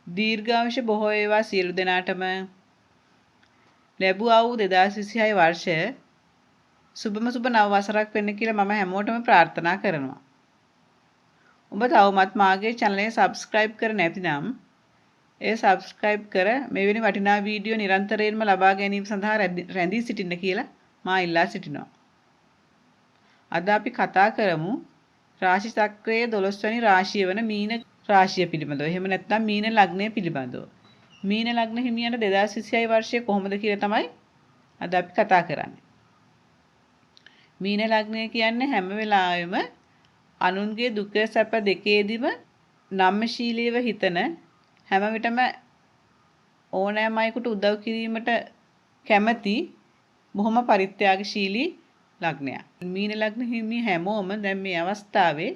දීර්ඝායුෂ බොහෝ වේවා සියලු දෙනාටම. ලැබුවා වූ 2026 වර්ෂය සුබම සුබ නව වසරක් වෙන්න කියලා මම හැමෝටම ප්‍රාර්ථනා කරනවා. ඔබ තවමත් මාගේ channel එක subscribe කර නැතිනම් ඒ subscribe කර මෙවැනි වටිනා වීඩියෝ නිරන්තරයෙන්ම ලබා ගැනීම සඳහා රැඳී සිටින්න කියලා මා ඉල්ලා සිටිනවා. අද අපි කතා කරමු රාශි චක්‍රයේ 12 වෙනි රාශිය වන මීන රාශිය පිළිබඳව. එහෙම නැත්නම් මීන ලග්නය පිළිබඳව. මීන ලග්න හිමියන්ට 2026 වර්ෂය කොහොමද කියලා තමයි අද අපි කතා කරන්නේ. මීන ලග්නය කියන්නේ හැම වෙලාවෙම අනුන්ගේ දුක සැප දෙකේදීම නම්‍යශීලීව හිතන හැම විටම ඕනෑම අයෙකුට උදව් කිරීමට කැමති බොහොම පරිත්‍යාගශීලී ලග්නයක්. මීන ලග්න හිමි හැමෝම දැන් මේ අවස්ථාවේ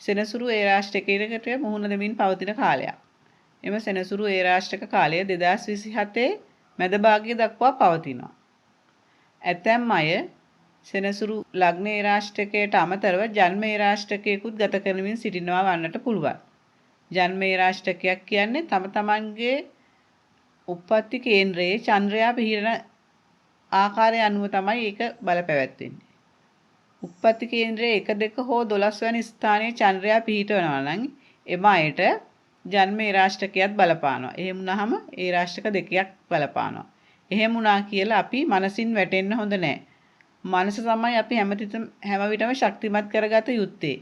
සෙනසුරු ඒ රාශියකට මුහුණ දෙමින් පවතින කාලයක්. එම සෙනසුරු ඒ රාශියක කාලය 2027 මැද භාගය දක්වා පවතිනවා. ඇතැම් අය සෙනසුරු ලග්න ඒ රාශියකට අමතරව ජන්ම ඒ රාශියකයකුත් ගත කරමින් සිටිනවා වන්නට පුළුවන්. ජන්ම ඒ රාශියක් කියන්නේ තම තමන්ගේ උප්පත්ති කේන්ද්‍රයේ චන්ද්‍රයා පිහිටන ආකාරය අනුව තමයි ඒක බලපැවැත්වෙන්නේ. උප්පත්ති කේන්ද්‍රයේ 1 2 හෝ 12 වැනි ස්ථානයේ චන්ද්‍රයා පිහිටවනවා නම් එම අයට ජන්ම ඒ රාශියකයත් බලපානවා. එහෙම වුණාම ඒ රාශියක දෙකක් බලපානවා. එහෙම වුණා කියලා අපි මනසින් වැටෙන්න හොඳ නැහැ. මනස තමයි අපි හැම විටම ශක්තිමත් කරගත යුත්තේ.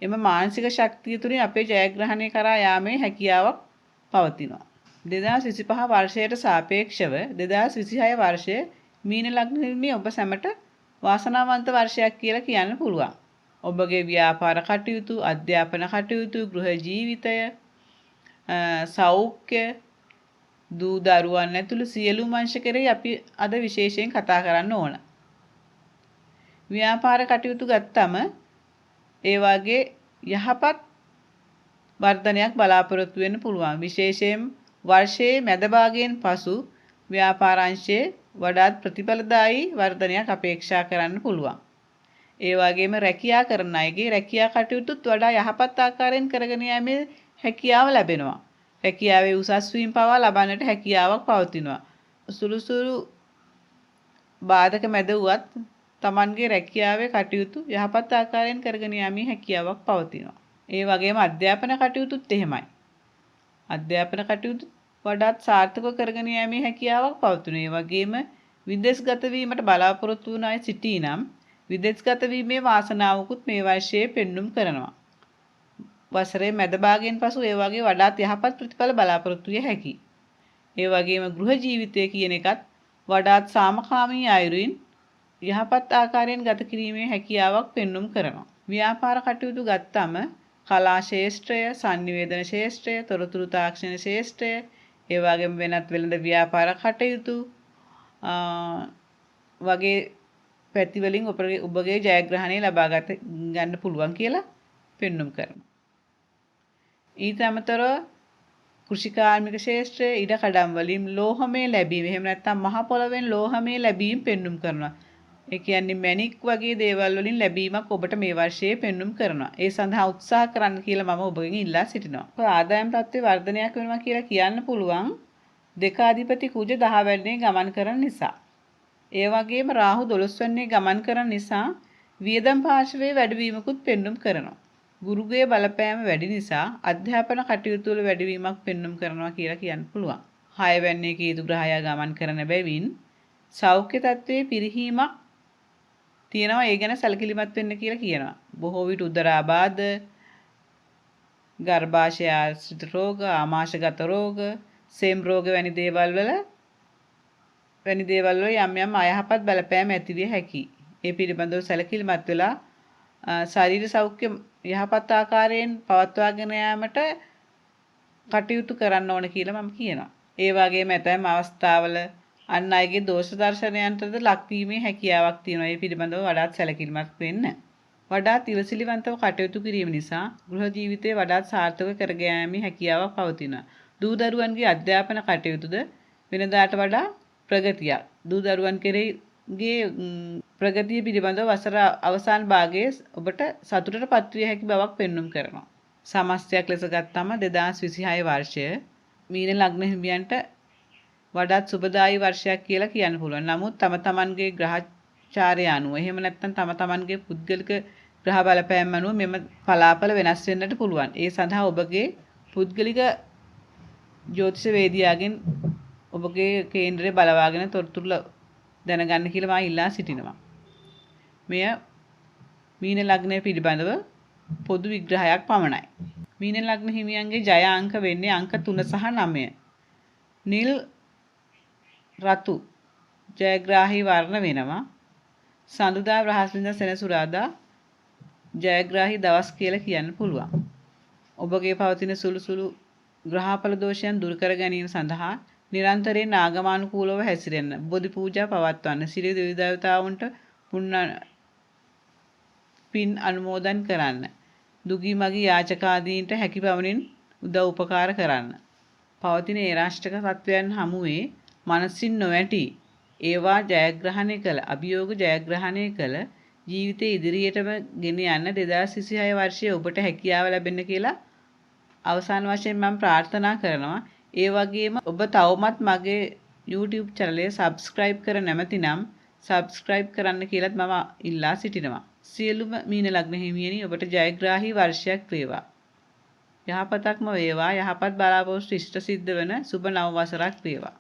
එම මානසික ශක්තිය තුළින් අපේ ජයග්‍රහණය කරා යාමේ හැකියාවක් පවතිනවා. 2025 වර්ෂයට සාපේක්ෂව 2026 වර්ෂය මීන ලග්න හිමි ඔබ සැමට වාසනාවන්ත වර්ෂයක් කියලා කියන්න පුළුවන්. ඔබගේ ව්‍යාපාර කටයුතු, අධ්‍යාපන කටයුතු, ගෘහ ජීවිතය, සෞඛ්‍ය, දූ දරුවන් ඇතුළු සියලුම අංශ කෙරෙහි අපි අද විශේෂයෙන් කතා කරන්න ඕන. ව්‍යාපාර කටයුතු ගත්තම ඒ වගේ යහපත් වර්ධනයක් බලාපොරොත්තු වෙන්න පුළුවන්. විශේෂයෙන් වර්ෂයේ මැද භාගයෙන් පසු ව්‍යාපාරාංශයේ වඩාත් ප්‍රතිඵලදායී වර්ධනයක් අපේක්ෂා කරන්න පුළුවන්. ඒ වගේම රැකියා කරන අයගේ රැකියා කටයුතුත් වඩා යහපත් ආකාරයෙන් කරගෙන යාමේ හැකියාව ලැබෙනවා. රැකියාවේ උසස් වීම පවා ලබන්නට හැකියාවක් පවතිනවා. සුළු සුළු බාධක මැද වුවත් තමන්ගේ රැකියාවේ කටයුතු යහපත් ආකාරයෙන් කරගෙන යාමේ හැකියාවක් පවතිනවා. ඒ වගේම අධ්‍යාපන කටයුතුත් එහෙමයි. අධ්‍යාපන කටයුතු වඩාත් සාර්ථකව කරගෙන යාමේ හැකියාවක් පවතිනවා. ඒ වගේම විදේශගත වීමට බලාපොරොත්තු වන අය සිටීනම් විදේශගත වීමේ වාසනාවකුත් මේ වර්ෂයේ පෙන්눔 කරනවා. වසරේ මැද භාගයෙන් පසු ඒ වගේ වඩාත් යහපත් ප්‍රතිඵල බලාපොරොත්තු විය හැකියි. ඒ වගේම ගෘහ ජීවිතය කියන එකත් වඩාත් සාමකාමී අයුරින් යහපත් ආකාරයෙන් ගත කිරීමේ හැකියාවක් පෙන්눔 කරනවා. ව්‍යාපාර කටයුතු ගත්තම කලා ශාස්ත්‍රය, sannivedana ශාස්ත්‍රය, තොරතුරු තාක්ෂණ ශාස්ත්‍රය, ඒ වගේම වෙනත් වෙළඳ ව්‍යාපාර කටයුතු වගේ පැති වලින් ඔබගේ ජයග්‍රහණය ලබා ගන්න පුළුවන් කියලා පෙන්눔 කරනවා. ඊට අමතරව කෘෂිකාර්මික ශාස්ත්‍රය, ඉඩකඩම් වලින් ලෝහමය ලැබීම, එහෙම නැත්නම් මහ පොළවෙන් ලෝහමය ලැබීම පෙන්눔 කරනවා. ඒ කියන්නේ මැණික් වගේ දේවල් වලින් ලැබීමක් ඔබට මේ වර්ෂයේ පෙන්눔 කරනවා. ඒ සඳහා උත්සාහ කරන්න කියලා මම ඔබගෙන් ඉල්ලා සිටිනවා. ආදායම් තත්ත්වයේ වර්ධනයක් වෙනවා කියලා කියන්න පුළුවන්. දෙකාධිපති කුජ 10 වෙනිනේ ගමන් කරන නිසා. ඒ වගේම රාහු 12 වෙනිනේ ගමන් කරන නිසා වියදම් පාර්ශවයේ වැඩිවීමකුත් පෙන්눔 කරනවා. ගුරුගේ බලපෑම වැඩි නිසා අධ්‍යාපන කටයුතු වල වැඩිවීමක් පෙන්눔 කරනවා කියලා කියන්න පුළුවන්. 6 වෙනිනේ කේතු ග්‍රහයා ගමන් කරන බැවින් සෞඛ්‍ය තත්ත්වයේ පිරිහීමක් තියෙනවා. ඒ ගැන සැලකිලිමත් වෙන්න කියලා කියනවා. බොහෝ විට උදරාබාධ, ගර්භාෂය ආශ්‍රිත රෝග, ආමාශයගත රෝග, සෙම් රෝග වැනි දේවල් වල යම් යම් අයහපත් බලපෑම් ඇති විය හැකියි. ඒ පිළිබඳව සැලකිලිමත් වෙලා ශරීර සෞඛ්‍ය යහපත් ආකාරයෙන් පවත්වාගෙන යාමට කටයුතු කරන්න ඕන කියලා මම කියනවා. ඒ වගේම ඇතැම් අවස්ථාවල අන් අයගේ දෝෂ දර්ශනයන්ටද ලක්වීමේ හැකියාවක් තියෙනවා. ඒ පිළිබඳව වඩාත් සැලකිලිමත් වෙන්න. වඩාත් ඉවසිලිවන්තව කටයුතු කිරීම නිසා ගෘහ ජීවිතය වඩාත් සාර්ථක කරගෙන යාමේ හැකියාවක් පවතිනවා. දූ දරුවන්ගේ අධ්‍යාපන කටයුතුද වෙනදාට වඩා ප්‍රගතියක්. දූ දරුවන් කෙරෙහිගේ ප්‍රගතිය පිළිබඳව වසර අවසාන භාගයේ ඔබට සතුටට පත්විය හැකි බවක් පෙන්눔 කරනවා. සමස්තයක් ලෙස ගත්තම 2026 වර්ෂය මීන ලග්න හිමියන්ට වඩාත් සුබදායී වර්ෂයක් කියලා කියන්න පුළුවන්. නමුත් තම තමන්ගේ ග්‍රහචාරය අනුව එහෙම නැත්නම් තම තමන්ගේ පුද්ගලික ග්‍රහ බලපෑම් අනුව මෙම පලාපල වෙනස් වෙන්නට පුළුවන්. ඒ සඳහා ඔබගේ පුද්ගලික ජ්‍යොතිෂ වේදියාගෙන් ඔබගේ කේන්ද්‍රය බලවාගෙන තොරතුරු දැනගන්න කියලා මම ඉල්ලා සිටිනවා. මෙය මීන ලග්නය පිළිබඳව පොදු විග්‍රහයක් පමණයි. මීන ලග්න හිමියන්ගේ ජය අංක වෙන්නේ අංක 3 සහ 9. නිල් රතු ජයග්‍රාහී වර්ණ වෙනවා. සඳුදා බ්‍රහස්පතින්දා සෙනසුරාදා ජයග්‍රාහී දවස් කියලා කියන්න පුළුවන්. ඔබගේ පවතින සුළු සුළු ග්‍රහඵල දෝෂයන් දුරු කර ගැනීම සඳහා නිරන්තරයෙන් ආගමානුකූලව හැසිරෙන්න, බෝධි පූජා පවත්වන්න, සිරි දෙවි දේවතාවුන්ට පින් අනුමෝදන් කරන්න, දුගී මගී යාචකාදීන්ට හැකි පමණින් උදව් උපකාර කරන්න. පවතින ඒ රාෂ්ටක තත්වයන් හමුවේ මනසින් නොවැටි ඒවා ජයග්‍රහණය කළ අභියෝග ජයග්‍රහණය කළ ජීවිතය ඉදිරියටම ගෙන යන්න 2026 වර්ෂයේ ඔබට හැකියාව ලැබෙන්න කියලා අවසාන වශයෙන් මම ප්‍රාර්ථනා කරනවා. ඒ වගේම ඔබ තවමත් මගේ YouTube channel subscribe කර නැමැතිනම් subscribe කරන්න කියලාත් මම ඉල්ලා සිටිනවා. සියලුම මීන ලග්න හිමියනි ඔබට ජයග්‍රාහී වර්ෂයක් වේවා. යහපතක්ම වේවා. යහපත් බලාපොරොත්තු ඉෂ්ට සිද්ධ වන සුබ නව වසරක් වේවා.